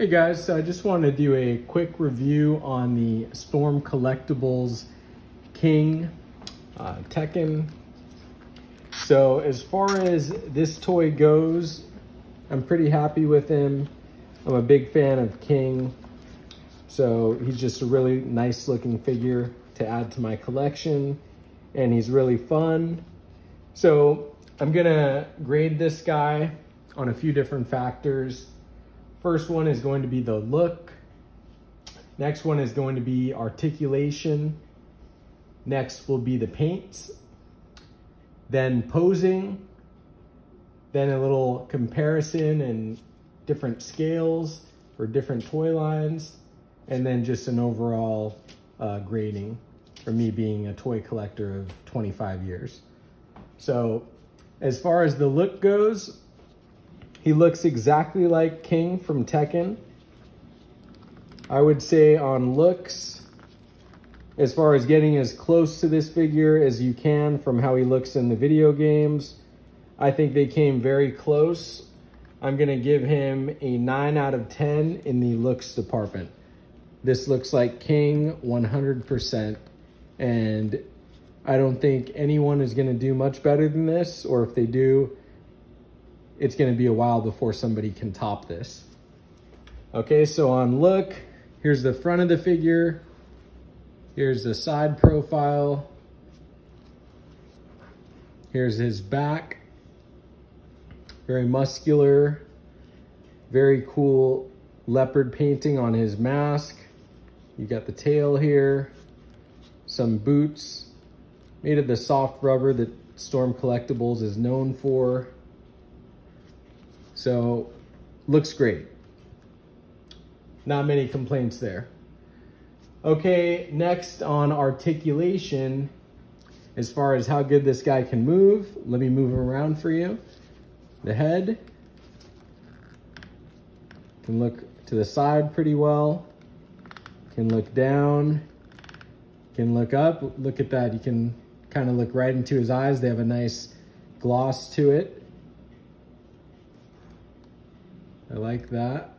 Hey guys, so I just wanted to do a quick review on the Storm Collectibles King Tekken. So as far as this toy goes, I'm pretty happy with him. I'm a big fan of King. So he's just a really nice looking figure to add to my collection, and he's really fun. So I'm gonna grade this guy on a few different factors. First one is going to be the look. Next one is going to be articulation. Next will be the paints. Then posing. Then a little comparison and different scales for different toy lines. And then just an overall grading for me being a toy collector of 25 years. So as far as the look goes, he looks exactly like King from Tekken. I would say on looks, as far as getting as close to this figure as you can from how he looks in the video games, I think they came very close. I'm gonna give him a 9 out of 10 in the looks department. This looks like King 100%, and I don't think anyone is gonna do much better than this, or if they do, it's gonna be a while before somebody can top this. Okay, so on look, here's the front of the figure. Here's the side profile. Here's his back. Very muscular, very cool leopard painting on his mask. You got the tail here, some boots made of the soft rubber that Storm Collectibles is known for. So, looks great. Not many complaints there. Okay, next on articulation, as far as how good this guy can move, let me move him around for you. The head can look to the side pretty well, can look down, can look up. Look at that, you can kind of look right into his eyes. They have a nice gloss to it. I like that.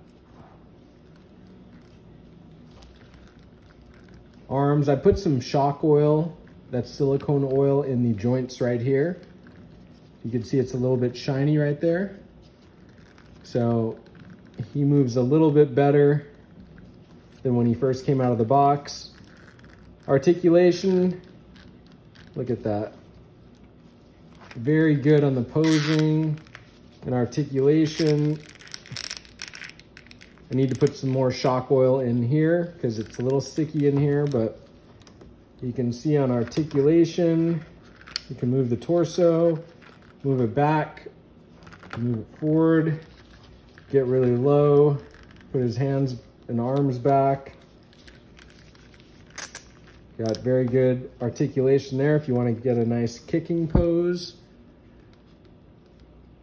Arms, I put some shock oil, that's silicone oil, in the joints right here. You can see it's a little bit shiny right there. So he moves a little bit better than when he first came out of the box. Articulation, look at that. Very good on the posing and articulation. I need to put some more shock oil in here because it's a little sticky in here, but you can see on articulation, you can move the torso, move it back, move it forward, get really low, put his hands and arms back. Got very good articulation there if you want to get a nice kicking pose.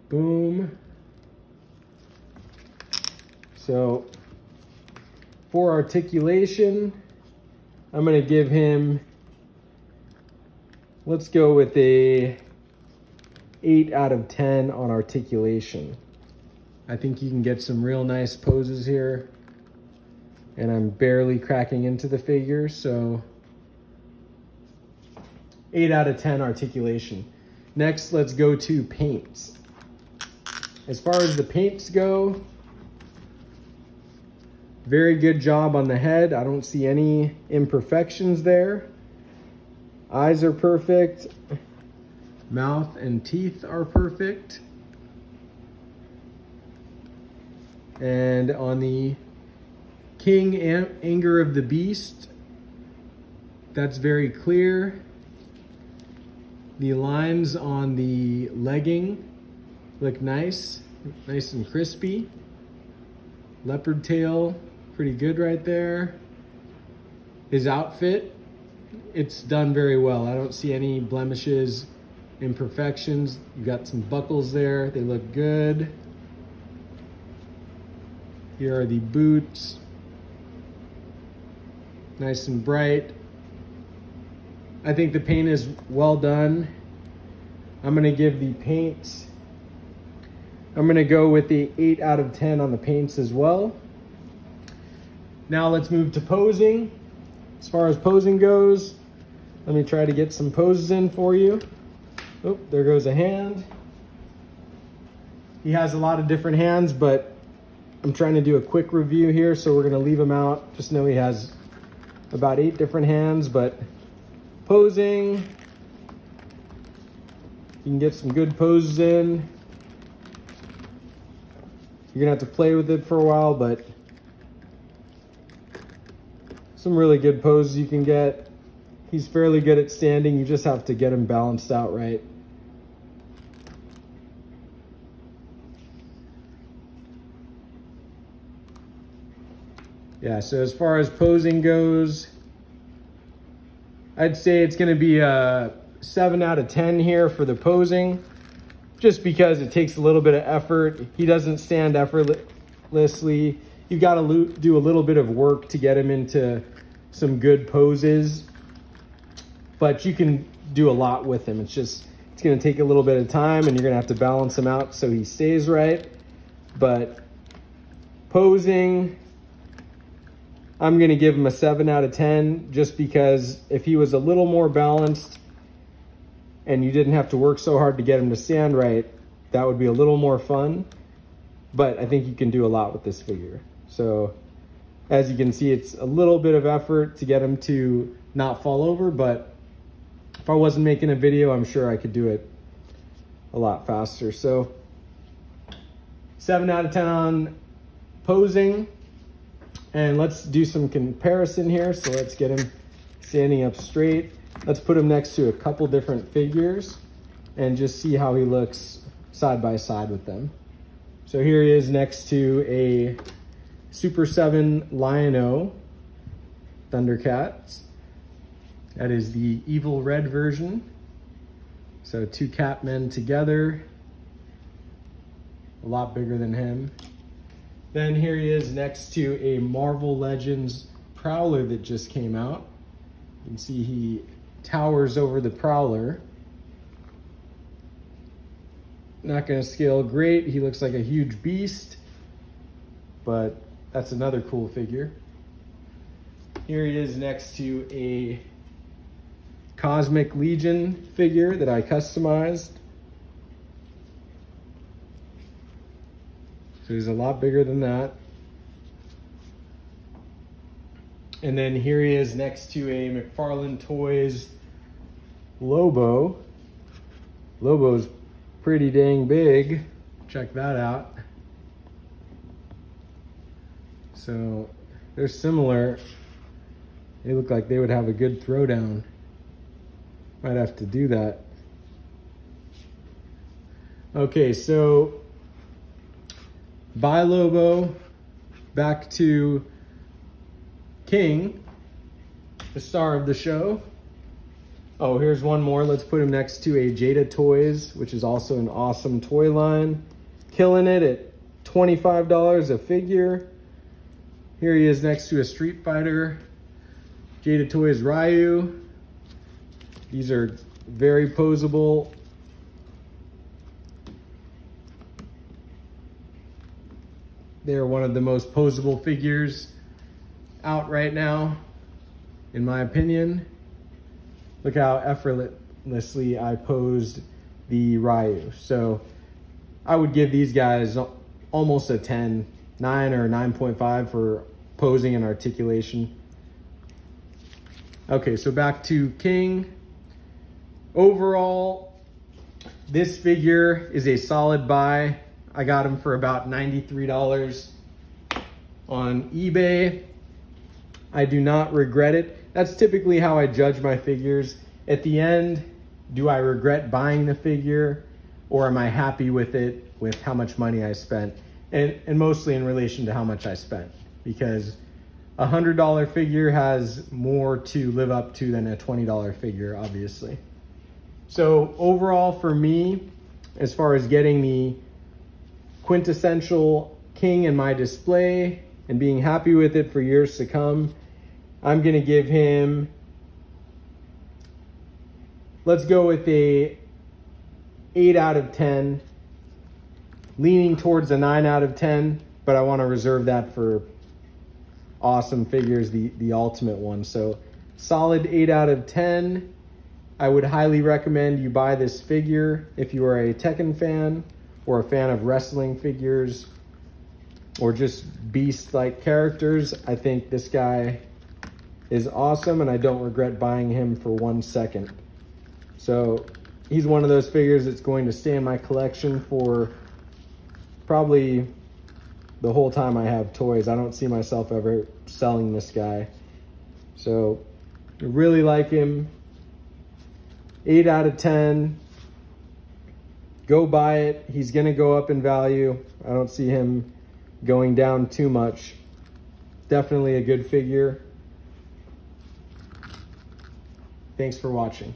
Boom. So for articulation, I'm gonna give him, let's go with a 8 out of 10 on articulation. I think you can get some real nice poses here, and I'm barely cracking into the figure, so 8 out of 10 articulation. Next, let's go to paints. As far as the paints go, very good job on the head. I don't see any imperfections there. Eyes are perfect. Mouth and teeth are perfect. And on the King Anger of the Beast, that's very clear. The lines on the legging look nice and crispy. Leopard tail, pretty good right there. His outfit, it's done very well. I don't see any blemishes, imperfections. You got some buckles there, they look good. Here are the boots. Nice and bright. I think the paint is well done. I'm gonna give the paints, I'm gonna go with the 8 out of 10 on the paints as well. Now let's move to posing. As far as posing goes, let me try to get some poses in for you. Oh, there goes a hand. He has a lot of different hands, but I'm trying to do a quick review here, so we're gonna leave him out. Just know he has about 8 different hands, but posing, you can get some good poses in. You're gonna have to play with it for a while, but some really good poses you can get. He's fairly good at standing. You just have to get him balanced out right. Yeah, so as far as posing goes, I'd say it's gonna be a 7 out of 10 here for the posing, just because it takes a little bit of effort. He doesn't stand effortlessly. You've got to do a little bit of work to get him into some good poses, but you can do a lot with him. It's gonna take a little bit of time, and you're gonna have to balance him out so he stays right. But posing, I'm gonna give him a 7 out of 10, just because if he was a little more balanced and you didn't have to work so hard to get him to stand right, that would be a little more fun. But I think you can do a lot with this figure. So as you can see, it's a little bit of effort to get him to not fall over, but if I wasn't making a video, I'm sure I could do it a lot faster. So 7 out of 10 on posing. And let's do some comparison here. So let's get him standing up straight. Let's put him next to a couple different figures and just see how he looks side by side with them. So here he is next to a Super 7 Lion-O Thundercats. That is the evil red version. So 2 Catmen together, a lot bigger than him. Then here he is next to a Marvel Legends Prowler that just came out. You can see he towers over the Prowler. Not gonna scale great. He looks like a huge beast, but that's another cool figure. Here he is next to a Cosmic Legion figure that I customized. So he's a lot bigger than that. And then here he is next to a McFarlane Toys Lobo. Lobo's pretty dang big. Check that out. So they're similar. They look like they would have a good throwdown. Might have to do that. Okay, so by Lobo, back to King, the star of the show. Oh, here's one more. Let's put him next to a Jada Toys, which is also an awesome toy line. Killing it at $25 a figure. Here he is next to a Street Fighter Jada Toys Ryu. These are very posable. They're one of the most posable figures out right now, in my opinion. Look how effortlessly I posed the Ryu. So I would give these guys almost a 10, 9 or 9.5 for posing and articulation. Okay, so back to King. Overall, this figure is a solid buy. I got him for about $93 on eBay. I do not regret it. That's typically how I judge my figures. At the end, do I regret buying the figure, or am I happy with it, with how much money I spent? And mostly in relation to how much I spent, because a $100 figure has more to live up to than a $20 figure, obviously. So overall for me, as far as getting the quintessential King in my display and being happy with it for years to come, I'm gonna give him, let's go with a 8 out of 10, leaning towards a 9 out of 10, but I wanna reserve that for awesome figures, the ultimate one. So solid 8 out of 10. I would highly recommend you buy this figure if you are a Tekken fan or a fan of wrestling figures or just beast-like characters. I think this guy is awesome, and I don't regret buying him for 1 second. So he's one of those figures that's going to stay in my collection for probably the whole time I have toys. I don't see myself ever selling this guy. So I really like him. 8 out of 10. Go buy it. He's gonna go up in value. I don't see him going down too much. Definitely a good figure. Thanks for watching.